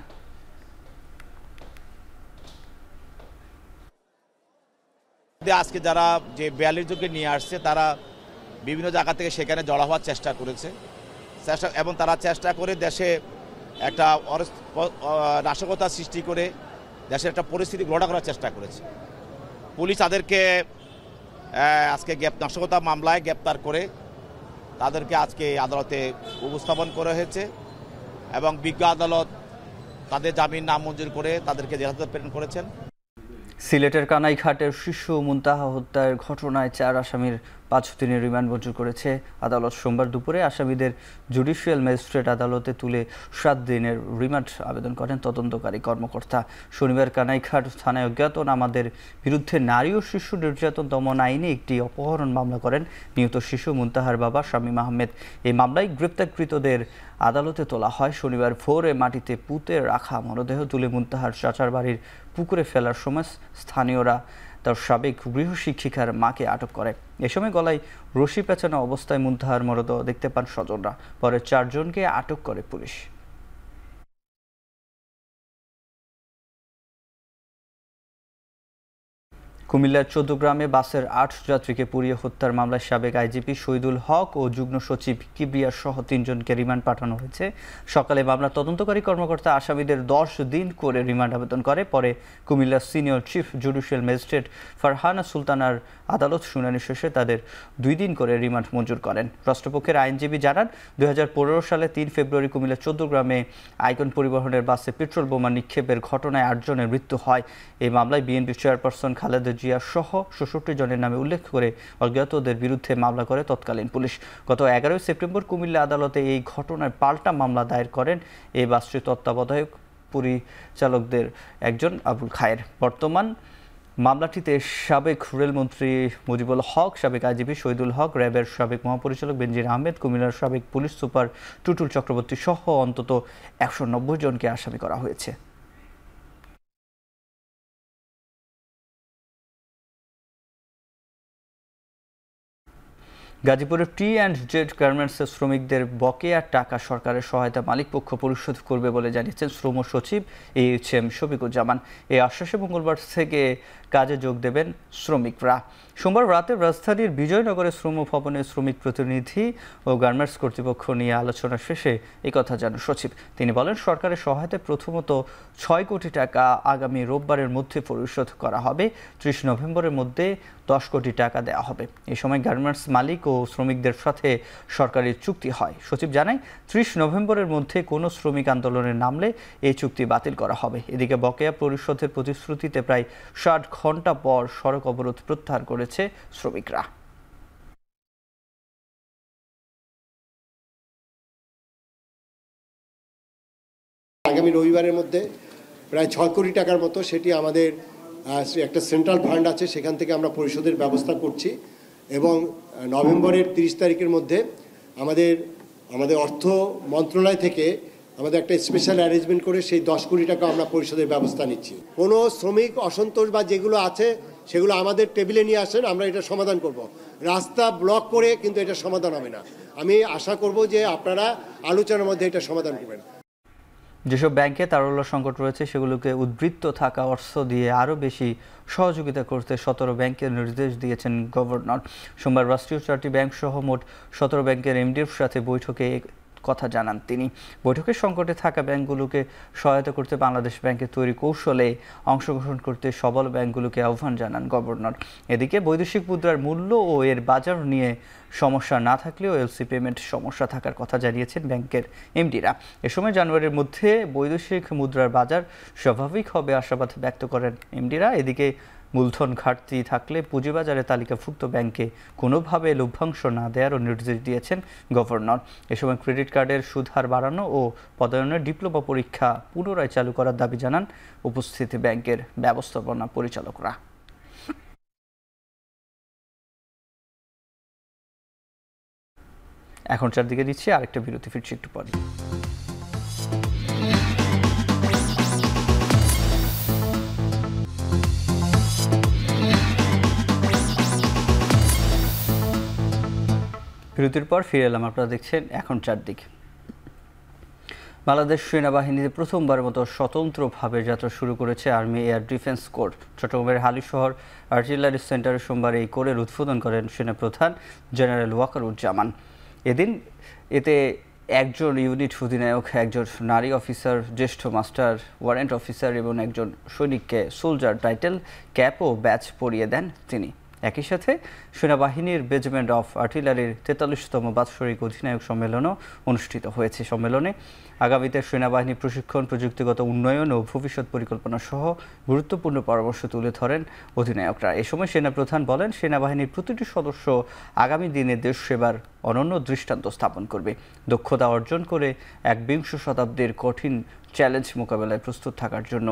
আজকে যারা যে 42 জনকে নিয়ে আসছে তারা বিভিন্ন জায়গা থেকে সেখানে জড়ো হওয়ার চেষ্টা করেছে এবং তারা চেষ্টা করে দেশে একটা নাশকতা সৃষ্টি করে দেশের একটা পরিস্থিতি ঘোলা করার চেষ্টা করেছে। পুলিশ তাদেরকে আজকে নাশকতা মামলায় গ্রেপ্তার করে তাদেরকে আজকে আদালতে উপস্থাপন করা হয়েছে এবং বিজ্ঞ আদালত তাদের জামিন নামঞ্জুর করে তাদেরকে জেলহাজতে প্রেরণ করেছেন। সিলেটের কানাইঘাটের শিশু মুনতাহা হত্যার ঘটনায় 4 আসামির 5 দিনের রিমান্ড মঞ্জুর করেছে আদালত। সোমবার দুপুরে আসামিদের জুডিশিয়াল ম্যাজিস্ট্রেট আদালতে তুলে 7 দিনের রিমান্ড আবেদন করেন তদন্তকারী কর্মকর্তা। শনিবার কানাইঘাট থানায় অজ্ঞাতনামাদের বিরুদ্ধে নারী ও শিশু নির্যাতন দমন আইনে একটি অপহরণ মামলা করেন নিহত শিশু মুনতাহার বাবা শামীম আহমেদ। এই মামলায় গ্রেপ্তারকৃতদের আদালতে তোলা হয়। শনিবার ভোরে মাটিতে পুঁতে রাখা মরদেহ তুলে মুনতাহার চাচার বাড়ির পুকুরে ফেলার সময় স্থানীয়রা তার সাবেক গৃহশিক্ষিকার মাকে আটক করে। এ সময় গলায় রশি পেঁচানো অবস্থায় মুনতাহার মরদেহ দেখতে পান স্বজনরা। পরে 4 জনকে আটক করে পুলিশ। কুমিল্লার 14 গ্রামে বাসের 8 যাত্রীকে পুড়িয়ে হত্যার মামলায় সাবেক আইজিপি শহীদুল হক ও যুগ্ম সচিব কিবরিয়া সহ 3 জনকে রিমান্ড পাঠানো হয়েছে। সকালে মামলার তদন্তকারী কর্মকর্তা আসামিদের 10 দিন করে রিমান্ড আবেদন করে। পরে কুমিল্লার senior chief judicial magistrate Farhana সুলতানার আদালত শুনানি শেষে তাদের 2 দিন করে রিমান্ড মঞ্জুর করেন। রাষ্ট্রপক্ষের আইনজীবী জানান 2015 সালে 3 ফেব্রুয়ারি কুমিল্লার 14 গ্রামে আইকন পরিবহনের বাসে পেট্রোল বোমা নিক্ষেপের ঘটনায় 8 জনের মৃত্যু হয়। এই মামলায় বিএনপি চেয়ারপারসন খালেদা জিয়া সহ 66 জনের নামে উল্লেখ করে অজ্ঞাতদের বিরুদ্ধে মামলা করে তৎকালীন পুলিশ। গত 11 সেপ্টেম্বর কুমিল্লা আদালতে এই ঘটনায় পাল্টা মামলা দায়ের করেন এই বাসটির তত্ত্বাবধায়ক পরিচালকদের একজন আবুল খায়ের। বর্তমান মামলাটিতে সাবেক রেলমন্ত্রী মুজিবুল হক, সাবেক আইজিপি শহীদুল হক, র্যাবের সাবেক মহাপরিচালক বেনজির আহমেদ, কুমিল্লার সাবেক পুলিশ সুপার টুটুল চক্রবর্তী সহ অন্তত 190 জনকে আসামি করা হয়েছে। গাজীপুরের টি&জেড গার্মেন্টসের শ্রমিকদের বকেয়া টাকা সরকারের সহায়তা মালিকপক্ষ পরিশোধ করবে বলে জানিয়েছেন শ্রম সচিব এইচএম শফিকুজ্জামান। এই আশ্বাসে মঙ্গলবার থেকে কাজে যোগ দেবেন শ্রমিকরা। সোমবার রাতে রাজধানীর বিজয়নগরের শ্রম ভবনের শ্রমিক প্রতিনিধি ও গার্মেন্টস কর্তৃপক্ষ নিয়ে আলোচনা শেষে একথা জানান সচিব। তিনি বলেন, সরকারের সহায়তায় প্রথমত 6 কোটি টাকা আগামী রোববারের মধ্যে পরিশোধ করা হবে। 30 নভেম্বরের মধ্যে 10 কোটি টাকা দেওয়া হবে। এই সময় গার্মেন্টস মালিক ও শ্রমিকদের সাথে সরকারি চুক্তি হয়। সচিব জানায়, 30 নভেম্বরের মধ্যে কোনো শ্রমিক আন্দোলনে নামলে এই চুক্তি বাতিল করা হবে। এদিকে বকেয়া পরিশোধের প্রতিশ্রুতিতে প্রায় 60 ঘন্টা পর সড়ক অবরোধ প্রত্যাহার করেছে শ্রমিকরা। আগামী রবিবারের মধ্যে প্রায় 6 কোটি টাকার মতো সেটি আমাদের একটা সেন্ট্রাল ফান্ড আছে, সেখান থেকে আমরা পরিশোধের ব্যবস্থা করছি এবং নভেম্বরের 30 তারিখের মধ্যে আমাদের অর্থ মন্ত্রণালয় থেকে আমাদের একটা স্পেশাল অ্যারেঞ্জমেন্ট করে সেই 10 কোটি টাকা আমরা পরিশোধের ব্যবস্থা নিচ্ছি। কোনো শ্রমিক অসন্তোষ বা যেগুলো আছে সেগুলো আমাদের টেবিলে নিয়ে আসেন, আমরা এটা সমাধান করব। রাস্তা ব্লক করে কিন্তু এটা সমাধান হবে না। আমি আশা করব যে আপনারা আলোচনার মধ্যে এটা সমাধান করবেন। যেসব ব্যাংকে তারল্য সংকট রয়েছে সেগুলোকে উদ্বৃত্ত থাকা অর্থ দিয়ে আরও বেশি সহযোগিতা করতে 17 ব্যাংকের নির্দেশ দিয়েছেন গভর্নর। সোমবার রাষ্ট্রীয় 4টি ব্যাংক সহ মোট 17 ব্যাংকের এমডির সাথে বৈঠকে কথা জানান তিনি। বৈঠকে সংকটে থাকা ব্যাংকগুলোকে সহায়তা করতে বাংলাদেশ ব্যাংকের তৈরি কৌশলে অংশগ্রহণ করতে সবল ব্যাংকগুলোকে আহ্বান জানান গভর্নর। এদিকে বৈদেশিক মুদ্রার মূল্য ও এর বাজার নিয়ে সমস্যা না থাকলেও এলসি পেমেন্ট সমস্যা থাকার কথা জানিয়েছেন ব্যাংকের এমডিরা। এ সময় জানুয়ারির মধ্যে বৈদেশিক মুদ্রার বাজার স্বাভাবিক হবে আশাবাদ ব্যক্ত করেন এমডিরা। এদিকে মূলধন ঘাটতি থাকলে পুঁজিবাজারে তালিকাভুক্ত ব্যাংকে কোনোভাবে লভ্যাংশ না দেওয়ারও নির্দেশ দিয়েছেন গভর্নর। এ সময় ক্রেডিট কার্ডের সুদ হার বাড়ানো ও পদায়নের ডিপ্লোমা পরীক্ষা পুনরায় চালু করার দাবি জানান উপস্থিত ব্যাংকের ব্যবস্থাপনা পরিচালকরা। এখন চারদিকে দিচ্ছি আরেকটা বিরতি, ফিরছি একটু পরে। বিরতির পর ফিরে এলাম, আপনারা দেখছেন এখন চারদিকে। বাংলাদেশ সেনাবাহিনীতে প্রথমবারের মতো স্বতন্ত্রভাবে যাত্রা শুরু করেছে আর্মি এয়ার ডিফেন্স কোর। চট্টগ্রামের হালিশহর আর্টিলারি সেন্টারে সোমবার এই কোরের উদ্বোধন করেন সেনাপ্রধান জেনারেল ওয়াকারুজ্জামান। এতে একজন ইউনিট অধিনায়ক, একজন নারী অফিসার, জ্যেষ্ঠ মাস্টার ওয়ারেন্ট অফিসার এবং একজন সৈনিককে সোলজার টাইটেল, ক্যাপ ও ব্যাচ পরিয়ে দেন তিনি। একই সাথে সেনাবাহিনীর রেজিমেন্ট অফ আর্টিলারির 43তম বাৎসরিক অধিনায়ক সম্মেলনও অনুষ্ঠিত হয়েছে। সম্মেলনে আগামীতে সেনাবাহিনী প্রশিক্ষণ, প্রযুক্তিগত উন্নয়ন ও ভবিষ্যৎ পরিকল্পনা সহ গুরুত্বপূর্ণ পরামর্শ তুলে ধরেন অধিনায়করা। এ সময় সেনাপ্রধান বলেন, সেনাবাহিনীর প্রতিটি সদস্য আগামী দিনে দেশ সেবার অনন্য দৃষ্টান্ত স্থাপন করবে। দক্ষতা অর্জন করে 21শ শতাব্দীর কঠিন চ্যালেঞ্জ মোকাবেলায় প্রস্তুত থাকার জন্য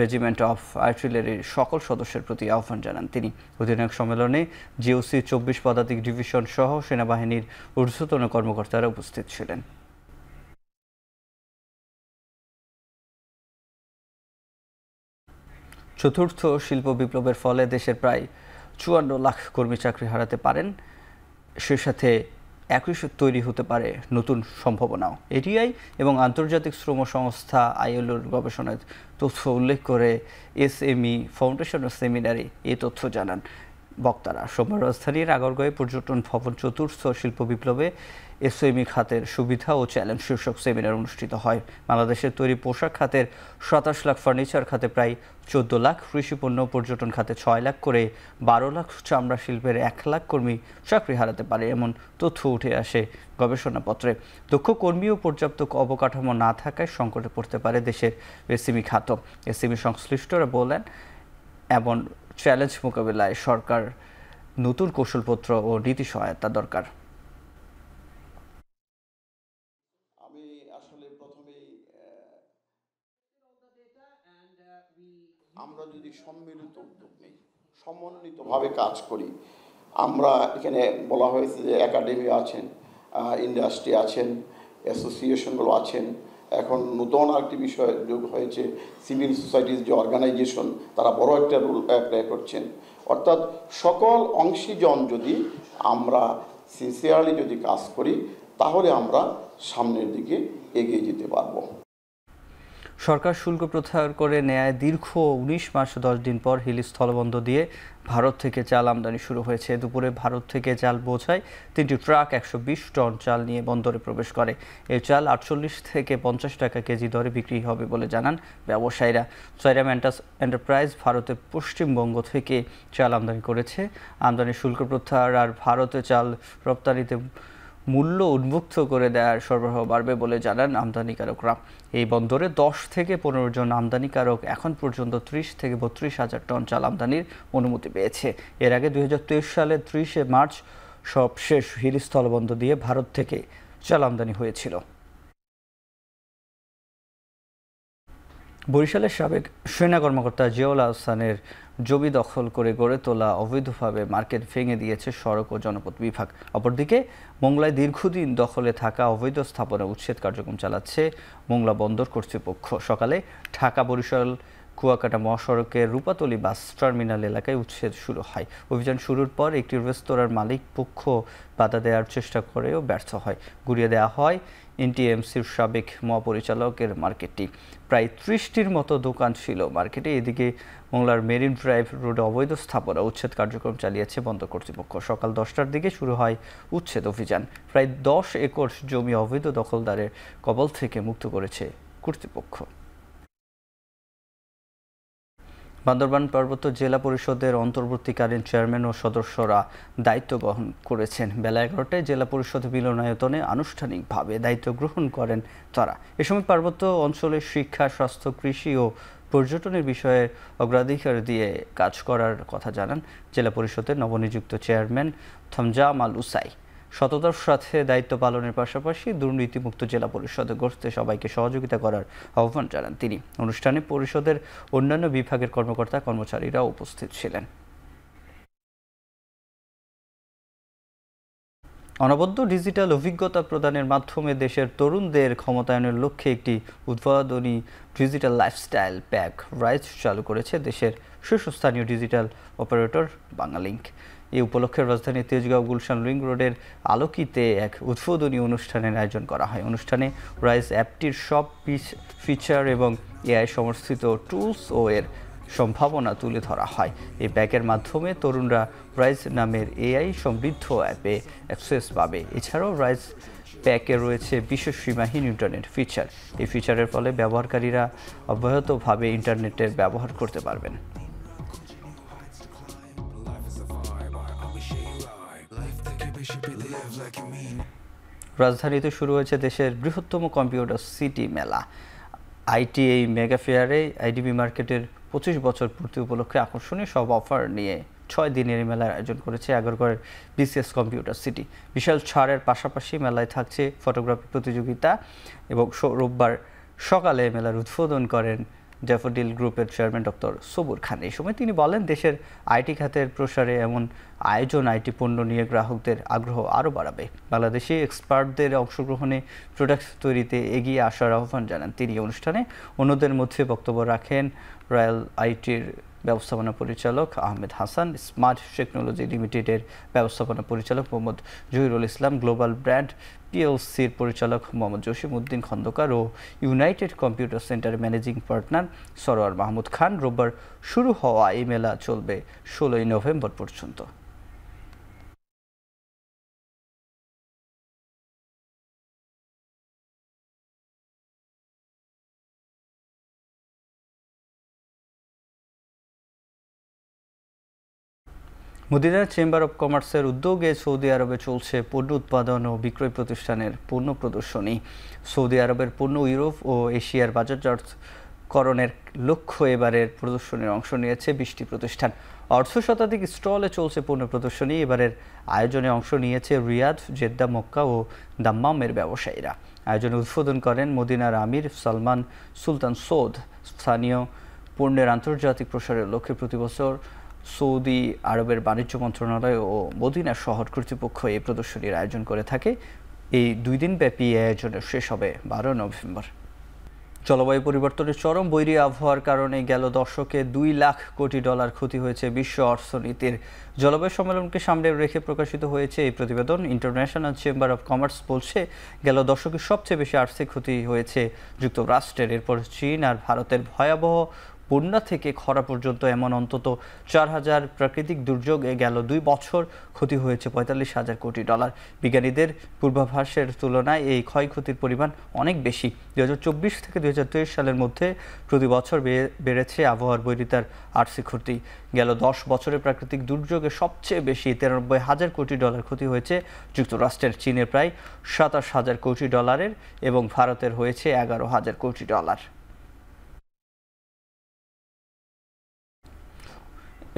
রেজিমেন্ট অফ আর্টিলারির সকল সদস্যের প্রতি আহ্বান জানান তিনি। অধিনায়ক সম্মেলনে জিওসি 24 পদাতিক ডিভিশন সহ সেনাবাহিনীর ঊর্ধ্বতন কর্মকর্তারা উপস্থিত ছিলেন। চতুর্থ শিল্প বিপ্লবের ফলে দেশের প্রায় 54 লাখ কর্মী চাকরি হারাতে পারেন, সে সাথে একই তৈরি হতে পারে নতুন সম্ভাবনাও। এটিআই এবং আন্তর্জাতিক শ্রম সংস্থা আইএলওর গবেষণায় তথ্য উল্লেখ করে এসএমই ফাউন্ডেশন সেমিনারে এই তথ্য জানান বক্তারা। সোমবার রাজধানীর আগারগাঁওয়ে পর্যটন ভবন চতুর্থ শিল্প বিপ্লবে এসএমই খাতের সুবিধা ও চ্যালেঞ্জ শীর্ষক সেমিনার অনুষ্ঠিত হয়। বাংলাদেশের তৈরি পোশাক খাতের 27 লাখ, ফার্নিচার খাতে প্রায় 14 লাখ, কৃষিপণ্য পর্যটন খাতে 6 লাখ করে 12 লাখ, চামড়া শিল্পের 1 লাখ কর্মী চাকরি হারাতে পারে এমন তথ্য উঠে আসে গবেষণাপত্রে। দক্ষ কর্মী ও পর্যাপ্ত অবকাঠামো না থাকায় সংকটে পড়তে পারে দেশের এসএমই খাত। এসএমই সংশ্লিষ্টরা বলেন, এমন চ্যালেঞ্জ মোকাবেলায় সরকার নতুন কৌশলপত্র ও নীতি সহায়তা দরকার। আমরা যদি সম্মিলিত উদ্যোগ নেই, সমন্বিতভাবে কাজ করি, আমরা এখানে বলা হয়েছে যে একাডেমি আছেন, ইন্ডাস্ট্রি আছেন, অ্যাসোসিয়েশনগুলো আছেন, এখন নতুন আরেকটি বিষয় যোগ হয়েছে সিভিল সোসাইটির যে অর্গানাইজেশন, তারা বড় একটা রোল প্লে করছেন। অর্থাৎ সকল অংশীজন যদি আমরা সিনসিয়ারলি যদি কাজ করি, তাহলে আমরা সামনের দিকে এগিয়ে যেতে পারবো। সরকার শুল্ক প্রত্যাহার করে নেয় দীর্ঘ 19 মাস 10 দিন পর হিলি স্থলবন্দর দিয়ে ভারত থেকে চাল আমদানি শুরু হয়েছে। দুপুরে ভারত থেকে চাল বোঝায় 3টি ট্রাক 120 টন চাল নিয়ে বন্দরে প্রবেশ করে। এই চাল 48 থেকে 50 টাকা কেজি দরে বিক্রি হবে বলে জানান ব্যবসায়ীরা। সয়রাম এন্টারপ্রাইজ ভারতের পশ্চিমবঙ্গ থেকে চাল আমদানি করেছে। আমদানি শুল্ক প্রত্যাহার আর ভারতে চাল রপ্তানিতে মূল্য উন্মুক্ত করে দেওয়ার সরবরাহ বাড়বে বলে জানান আমদানিকারকরা। এই বন্দরে 10 থেকে 15 জন আমদানিকারক এখন পর্যন্ত 30 থেকে 32 হাজার টন চাল আমদানির অনুমতি পেয়েছে। এর আগে 2023 সালের 30 মার্চ সবশেষ হিলি স্থলবন্দর দিয়ে ভারত থেকে চাল আমদানি হয়েছিল। বরিশালের সাবেক সেনা কর্মকর্তা জিয়াউল আহসানের জমি দখল করে গড়ে তোলা অবৈধভাবে মার্কেট ভেঙে দিয়েছে সড়ক ও জনপথ বিভাগ। অপরদিকে মোংলায় দীর্ঘদিন দখলে থাকা অবৈধ স্থাপনা উচ্ছেদ কার্যক্রম চালাচ্ছে মোংলা বন্দর কর্তৃপক্ষ। সকালে ঢাকা বরিশাল কুয়াকাটা মহাসড়কের রূপাতলী বাস টার্মিনাল এলাকায় উচ্ছেদ শুরু হয়। অভিযান শুরুর পর একটি রেস্তোরাঁর মালিক পক্ষ বাধা দেওয়ার চেষ্টা করেও ব্যর্থ হয়। গুড়িয়ে দেওয়া হয় এনটিএমসির সাবেক মহাপরিচালকের মার্কেটটি। প্রায় 30টির মতো দোকান ছিল মার্কেটে। এদিকে মোংলার মেরিন ড্রাইভ রোডে অবৈধ স্থাপনা উচ্ছেদ কার্যক্রম চালিয়েছে বন্দর কর্তৃপক্ষ। সকাল 10টার দিকে শুরু হয় উচ্ছেদ অভিযান। প্রায় 10 একর জমি অবৈধ দখলদারের কবল থেকে মুক্ত করেছে কর্তৃপক্ষ। বান্দরবান পার্বত্য জেলা পরিষদের অন্তর্বর্তীকালীন চেয়ারম্যান ও সদস্যরা দায়িত্ব গ্রহণ করেছেন। বেলা 11টায় জেলা পরিষদ মিলনায়তনে আনুষ্ঠানিকভাবে দায়িত্ব গ্রহণ করেন তারা। এ সময় পার্বত্য অঞ্চলের শিক্ষা, স্বাস্থ্য, কৃষি ও পর্যটনের বিষয়ে অগ্রাধিকার দিয়ে কাজ করার কথা জানান জেলা পরিষদের নবনিযুক্ত চেয়ারম্যান থামজামাল উসাই। সততার সাথে দায়িত্ব পালনের পাশাপাশি দুর্নীতিমুক্ত জেলা পরিষদে গড়তে সবাইকে সহযোগিতা করার আহ্বান জানান তিনি। অনুষ্ঠানে পরিষদের অন্যান্য বিভাগের কর্মকর্তা কর্মচারীরা উপস্থিত ছিলেন। অনবদ্য ডিজিটাল অভিজ্ঞতা প্রদানের মাধ্যমে দেশের তরুণদের ক্ষমতায়নের লক্ষ্যে একটি উদ্ভাবনী ডিজিটাল লাইফস্টাইল প্যাক রাইজ চালু করেছে দেশের শীর্ষস্থানীয় ডিজিটাল অপারেটর বাংলালিংক। এই উপলক্ষে রাজধানীর তেজগাঁও গুলশান রিং রোডের আলোকিতে এক উদ্বোধনী অনুষ্ঠানের আয়োজন করা হয়। অনুষ্ঠানে রাইজ অ্যাপটির সব ফিচার এবং এআই সমর্থিত টুলস ও এর সম্ভাবনা তুলে ধরা হয়। এই প্যাকের মাধ্যমে তরুণরা রাইজ নামের এআই সমৃদ্ধ অ্যাপে অ্যাক্সেস পাবে। এছাড়াও রাইজ প্যাকে রয়েছে বিশেষ সীমাহীন ইন্টারনেট ফিচার। এই ফিচারের ফলে ব্যবহারকারীরা অব্যাহতভাবে ইন্টারনেটের ব্যবহার করতে পারবেন। রাজধানীতে শুরু হয়েছে দেশের বৃহত্তম কম্পিউটার সিটি মেলা। আইটিএই মেগা ফেয়ারে আইডিবি মার্কেটের 25 বছর পূর্তি উপলক্ষে আকর্ষণীয় সব অফার নিয়ে 6 দিনের মেলার আয়োজন করেছে আগারগাঁওয়ের বিসিএস কম্পিউটার সিটি। বিশাল ছাড়ের পাশাপাশি মেলায় থাকছে ফটোগ্রাফি প্রতিযোগিতা এবং রোববার সকালে মেলার উদ্বোধন করেন ড্যাফোডিল গ্রুপের চেয়ারম্যান ডক্টর সবুর খান। এই সময় তিনি বলেন, দেশের আইটি খাতের প্রসারে এমন আয়োজন আইটি পণ্য নিয়ে গ্রাহকদের আগ্রহ আরও বাড়াবে। বাংলাদেশি এক্সপার্টদের অংশগ্রহণে প্রোডাক্ট তৈরিতে এগিয়ে আসার আহ্বান জানান তিনি। অনুষ্ঠানে অন্যদের মধ্যে বক্তব্য রাখেন রয়্যাল আইটির ব্যবস্থাপনা পরিচালক আহমেদ হাসান, স্মার্ট টেকনোলজি লিমিটেডের ব্যবস্থাপনা পরিচালক মোহাম্মদ জহিরুল ইসলাম, গ্লোবাল ব্র্যান্ড পিএলসির পরিচালক মোহাম্মদ জসিম উদ্দিন খন্দকার ও ইউনাইটেড কম্পিউটার সেন্টারের ম্যানেজিং পার্টনার সরোয়ার মাহমুদ খান। রোববার শুরু হওয়া এই মেলা চলবে 16 নভেম্বর পর্যন্ত। মদিনা চেম্বার অব কমার্সের উদ্যোগে সৌদি আরবে চলছে পণ্য উৎপাদন ও বিক্রয় প্রতিষ্ঠানের পণ্য প্রদর্শনী। সৌদি আরবের পণ্য ইউরোপ ও এশিয়ার বাজারজাতকরণের লক্ষ্য এবারের প্রদর্শনীর অংশ নিয়েছে 20টি প্রতিষ্ঠান। 800 শতাধিক স্টলে চলছে পণ্য প্রদর্শনী। এবারের আয়োজনে অংশ নিয়েছে রিয়াদ, জেদ্দা, মক্কা ও দাম্মামের ব্যবসায়ীরা। আয়োজনে উদ্বোধন করেন মদিনার আমির সালমান সুলতান সৌদ। স্থানীয় পণ্যের আন্তর্জাতিক প্রসারের লক্ষ্যে প্রতিবছর সৌদি আরবের বাণিজ্য মন্ত্রণালয় ও মদিনা শহর কর্তৃপক্ষ এই প্রদর্শনীর আয়োজন করে থাকে। এই 2 দিনব্যাপী আয়োজনের শেষ হবে 12 নভেম্বর। জলবায়ু পরিবর্তনের চরম বৈরী আবহাওয়ার কারণে গেল দশকে $2 লাখ কোটি ক্ষতি হয়েছে বিশ্ব অর্থনীতির। জলবায়ু সম্মেলনকে সামনে রেখে প্রকাশিত হয়েছে এই প্রতিবেদন। ইন্টারন্যাশনাল চেম্বার অব কমার্স বলছে, গেল দশকে সবচেয়ে বেশি আর্থিক ক্ষতি হয়েছে যুক্তরাষ্ট্রের, এরপর চীন আর ভারতের। ভয়াবহ বন্যা থেকে খরা পর্যন্ত এমন অন্তত 4000 প্রাকৃতিক দুর্যোগে গেল 2 বছর ক্ষতি হয়েছে $45,000 কোটি। বিজ্ঞানীদের পূর্বাভাসের তুলনায় এই ক্ষয়ক্ষতির পরিমাণ অনেক বেশি। 2024 থেকে 2023 সালের মধ্যে প্রতি বছর বেড়েছে আবহাওয়ার বৈরিতার আর্থিক ক্ষতি। গেল 10 বছরে প্রাকৃতিক দুর্যোগে সবচেয়ে বেশি $93,000 কোটি ক্ষতি হয়েছে যুক্তরাষ্ট্রের, চীনের প্রায় $27,000 কোটি এবং ভারতের হয়েছে $11,000 কোটি।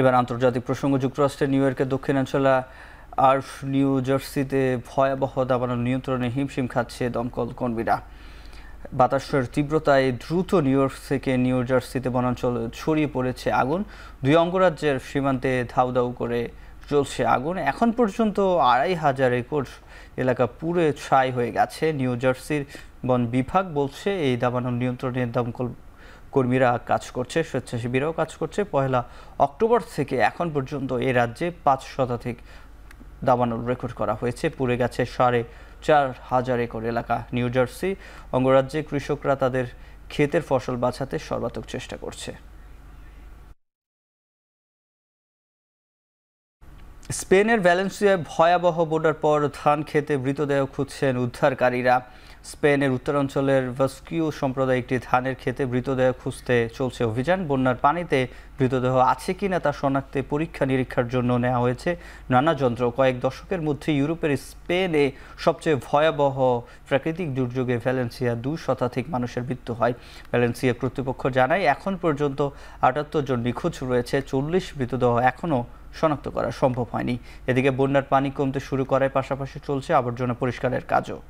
এবার আন্তর্জাতিক প্রসঙ্গ। যুক্তরাষ্ট্রের নিউ ইয়র্কের দক্ষিণাঞ্চলে আর নিউ জার্সিতে ভয়াবহ দাবানল নিয়ন্ত্রণে হিমশিম খাচ্ছে দমকল কর্মীরা। বাতাসের তীব্রতায় দ্রুত নিউ ইয়র্ক থেকে নিউ জার্সিতে বনাঞ্চল ছড়িয়ে পড়েছে আগুন। 2 অঙ্গরাজ্যের সীমান্তে ধাউ ধাউ করে জ্বলছে আগুন। এখন পর্যন্ত 2500 একর এলাকা পুড়ে ছাই হয়ে গেছে। নিউ জার্সির বন বিভাগ বলছে, এই দাবানল নিয়ন্ত্রণে দমকল কর্মীরা কাজ করছে, স্বেচ্ছাসেবীরাও কাজ করছে। 1 অক্টোবর থেকে এখন পর্যন্ত এই রাজ্যে 5 শতাধিক দাবানল রেকর্ড করা হয়েছে। পুড়ে গেছে 4500 একর এলাকা। নিউ জার্সি অঙ্গরাজ্যে কৃষকরা তাদের ক্ষেতের ফসল বাঁচাতে সর্বাত্মক চেষ্টা করছে। স্পেনের ভ্যালেন্সিয়ায় ভয়াবহ বন্যার পর ধান খেতে মৃতদেহ খুঁজছেন উদ্ধারকারীরা। স্পেনের উত্তরাঞ্চলের ভাস্কিউ সম্প্রদায় একটি ধানের খেতে মৃতদেহ খুঁজতে চলছে অভিযান। বন্যার পানিতে মৃতদেহ আছে কিনা তা শনাক্তে পরীক্ষা নিরীক্ষার জন্য নেওয়া হয়েছে নানা যন্ত্র। কয়েক দশকের মধ্যে ইউরোপের স্পেনে সবচেয়ে ভয়াবহ প্রাকৃতিক দুর্যোগে ভ্যালেন্সিয়া 2 শতাধিক মানুষের মৃত্যু হয়। ভ্যালেন্সিয়া কর্তৃপক্ষ জানায়, এখন পর্যন্ত 78 জন নিখোঁজ রয়েছে। 40 মৃতদেহ এখনও শনাক্ত করা সম্ভব হয়নি। এদিকে বন্যার পানি কমতে শুরু করার পাশাপাশি চলছে আবর্জনা পরিষ্কারের কাজও।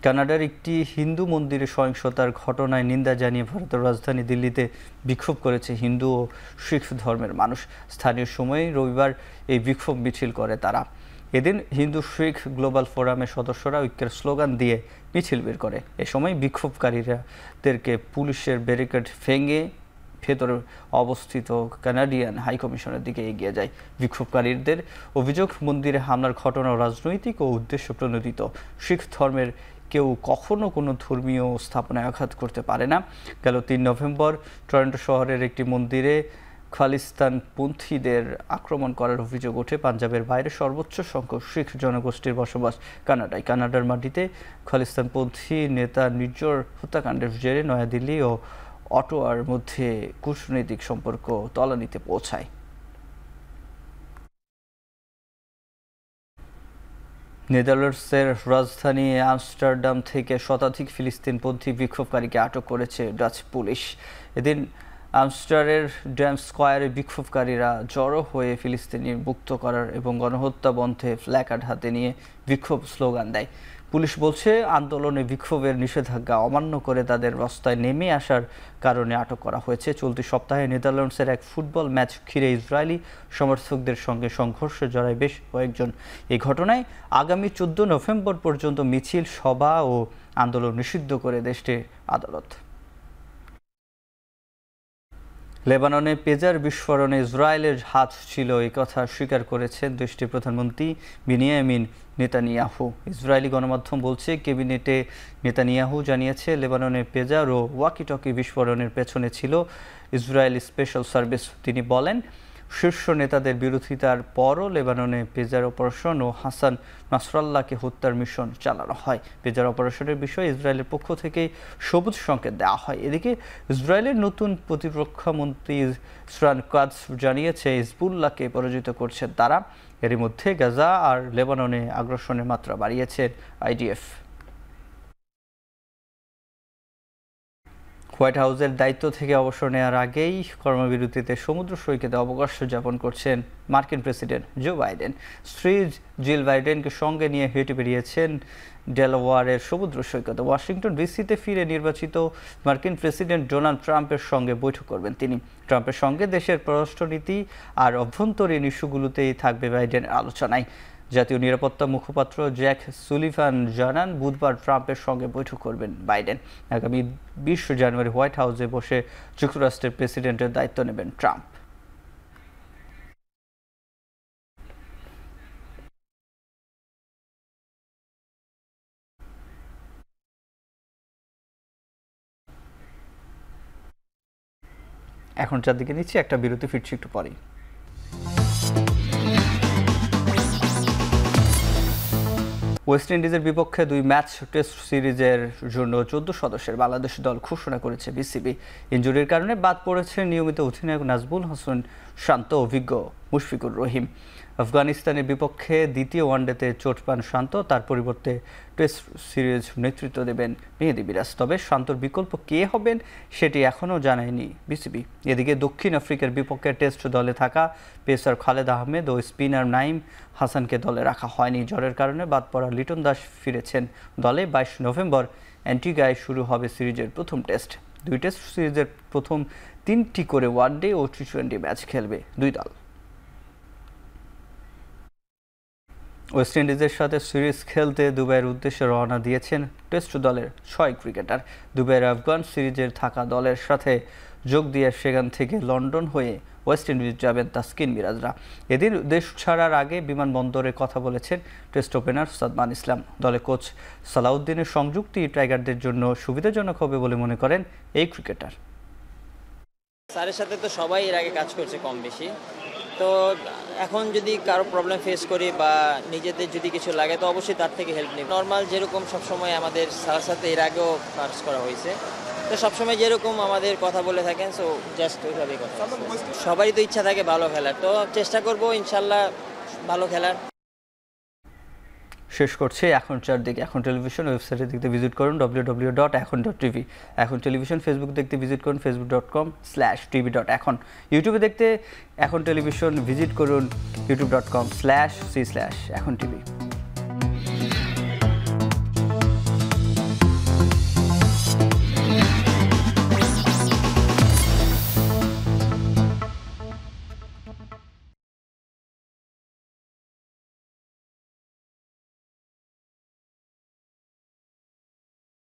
কানাডার একটি হিন্দু মন্দিরে সহিংসতার ঘটনায় নিন্দা জানিয়ে ভারতের রাজধানী দিল্লিতে বিক্ষোভ করেছে হিন্দু ও শিখ ধর্মের মানুষ। স্থানীয় সময়ে রবিবার এই বিক্ষোভ মিছিল করে তারা। এদিন হিন্দু শিখ গ্লোবাল ফোরামের সদস্যরা ঐক্যের স্লোগান দিয়ে মিছিল বের করে। এ সময় বিক্ষোভকারীদেরকে পুলিশের ব্যারিকেড ভেঙে ভেতরে অবস্থিত কানাডিয়ান হাইকমিশনের দিকে এগিয়ে যায়। বিক্ষোভকারীদের অভিযোগ, মন্দিরে হামলার ঘটনা রাজনৈতিক ও উদ্দেশ্য প্রণোদিত। শিখ ধর্মের কেউ কখনো কোনো ধর্মীয় স্থাপনায় আঘাত করতে পারে না। গেল 3 নভেম্বর টরন্টো শহরের একটি মন্দিরে খালিস্তানপন্থীদের আক্রমণ করার অভিযোগ ওঠে। পাঞ্জাবের বাইরে সর্বোচ্চ সংখ্যক শিখ জনগোষ্ঠীর বসবাস কানাডায়। কানাডার মাটিতে খালিস্তানপন্থী নেতা নির্জর হত্যাকাণ্ডের জেরে নয়াদিল্লি ও অটোয়ার মধ্যে কূটনৈতিক সম্পর্ক তলানিতে পৌঁছায়। নেদারল্যান্ডসের রাজধানী আমস্টারডাম থেকে শতাধিক ফিলিস্তিনপন্থী বিক্ষোভকারীকে আটক করেছে ডাচ পুলিশ। এদিন আমস্টারের ড্যাম স্কোয়ারে বিক্ষোভকারীরা জড়ো হয়ে ফিলিস্তিনি মুক্ত করার এবং গণহত্যা বন্ধে প্ল্যাকার্ড হাতে নিয়ে বিক্ষোভ স্লোগান দেয়। পুলিশ বলছে আন্দোলনে বিক্ষোভের নিষেধাজ্ঞা অমান্য করে তাদের রাস্তায় নেমে আসার কারণে আটক করা হয়েছে। চলতি সপ্তাহে নেদারল্যান্ডসের এক ফুটবল ম্যাচ ঘিরে ইসরায়েলি সমর্থকদের সঙ্গে সংঘর্ষে জড়ায় বেশ কয়েকজন। এই ঘটনায় আগামী 14 নভেম্বর পর্যন্ত মিছিল, সভা ও আন্দোলন নিষিদ্ধ করে দেশটির আদালত। লেবাননে পেজার বিস্ফোরণে ইসরায়েলের হাত ছিল এই কথা স্বীকার করেছেন দেশটির প্রধানমন্ত্রী বেনিয়ামিন নেতানিয়াহু। ইসরায়েলি গণমাধ্যম বলছে ক্যাবিনেটে নেতানিয়াহু জানিয়েছে লেবাননে পেজার ও ওয়াকিটকি বিস্ফোরণের পেছনে ছিল ইসরায়েলি স্পেশাল সার্ভিস। তিনি বলেন, শীর্ষ নেতাদের বিরোধিতার পরও লেবাননে পেজার অপারেশন ও হাসান নাসরাল্লাহকে হত্যার মিশন চালানো হয়। পেজার অপারেশনের বিষয়ে ইসরায়েলের পক্ষ থেকে সবুজ সংকেত দেওয়া হয়। এদিকে ইসরায়েলের নতুন প্রতিরক্ষা মন্ত্রী ইসরান কাদস জানিয়েছে হিজবুল্লাহকে পরাজিত করছে তারা। এরই মধ্যে গাজা আর লেবাননে আগ্রাসনের মাত্রা বাড়িয়েছে আইডিএফ। হোয়াইট হাউসের দায়িত্ব থেকে অবসর নেওয়ার আগেই কর্মবিরতিতে সমুদ্র সৈকতে অবকাশ যাপন করছেন মার্কিন প্রেসিডেন্ট জো বাইডেন। স্ত্রী জিল বাইডেনকে সঙ্গে নিয়ে হেঁটে বেরিয়েছেন ডেলাওয়ারের সমুদ্র সৈকতে। ওয়াশিংটন ডিসিতে ফিরে নির্বাচিত মার্কিন প্রেসিডেন্ট ডোনাল্ড ট্রাম্পের সঙ্গে বৈঠক করবেন তিনি। ট্রাম্পের সঙ্গে দেশের পররাষ্ট্রনীতি আর অভ্যন্তরীণ ইস্যুগুলোতেই থাকবে বাইডেনের আলোচনায়। জাতীয় নিরাপত্তা মুখপাত্র জ্যাক সুলিভান জানান, বুধবার ট্রাম্পের সঙ্গে বৈঠক করবেন বাইডেন। আগামী 20 জানুয়ারি হোয়াইট হাউসে বসে যুক্তরাষ্ট্রের প্রেসিডেন্টের দায়িত্ব নেবেন ট্রাম্প। এখন চারদিকে নিচ্ছি একটা বিরতি, ফিরছি একটু পরেই। ওয়েস্ট ইন্ডিজের বিপক্ষে 2 ম্যাচ টেস্ট সিরিজের জন্য 14 সদস্যের বাংলাদেশ দল ঘোষণা করেছে বিসিবি। ইনজুরির কারণে বাদ পড়েছে নিয়মিত অধিনায়ক নাজমুল হোসেন শান্ত, অভিজ্ঞ মুশফিকুর রহিম। আফগানিস্তানের বিপক্ষে দ্বিতীয় ওয়ানডেতে চোট পান শান্ত, তার পরিবর্তে টেস্ট সিরিজ নেতৃত্ব দেবেন মেহেদী মিরাজ। তবে শান্তর বিকল্প কে হবেন সেটি এখনও জানায়নি বিসিবি। এদিকে দক্ষিণ আফ্রিকার বিপক্ষে টেস্ট দলে থাকা পেসার খালেদ আহমেদ ও স্পিনার নাইম হাসানকে দলে রাখা হয়নি। জ্বরের কারণে বাদ পড়া লিটন দাস ফিরেছেন দলে। 22 নভেম্বর অ্যান্টিগায় শুরু হবে সিরিজের প্রথম টেস্ট। 2 টেস্ট সিরিজের প্রথম 3টি করে ওয়ানডে ও টি20 ম্যাচ খেলবে 2 দল। ওয়েস্ট ইন্ডিজের সাথে সিরিজ খেলতে দুবাইয়ের উদ্দেশ্যে রওনা দিয়েছেন টেস্ট দলের 6 ক্রিকেটার। দুবাইয়ের আফগান সিরিজের থাকা দলের সাথে যোগ দিয়ে সেখান থেকে লন্ডন হয়ে ওয়েস্ট ইন্ডিজ যাবেন তাসকিন মিরাজরা। এদিন দেশ ছাড়ার আগে বিমানবন্দরে কথা বলেছেন টেস্ট ওপেনার সাদমান ইসলাম। দলে কোচ সালাউদ্দিনের সংযুক্তি টাইগারদের জন্য সুবিধাজনক হবে বলে মনে করেন এই ক্রিকেটার। স্যারের সাথে তো সবাই এর আগে কাজ করছে কম বেশি, তো এখন যদি কারো প্রবলেম ফেস করি বা নিজেদের যদি কিছু লাগে তো অবশ্যই তার থেকে হেল্প নিই। নর্মাল যেরকম সবসময় আমাদের স্যারের সাথে এর আগেও কাজ করা হয়েছে, তো সবসময় যেরকম আমাদের কথা বলে থাকেন, সো জাস্ট ওইভাবেই কথা। সবারই তো ইচ্ছা থাকে ভালো খেলার, তো চেষ্টা করবো ইনশাল্লাহ ভালো খেলার। শেষ করছে এখন চারদিকে। এখন টেলিভিশন ওয়েবসাইটে দেখতে ভিজিট করুন www.এখন.tv। এখন টেলিভিশন ফেসবুক দেখতে ভিজিট করুন facebook.com/tv.এখন। ইউটিউবে দেখতে এখন টেলিভিশন ভিজিট করুন youtube.com/c/এখন tv।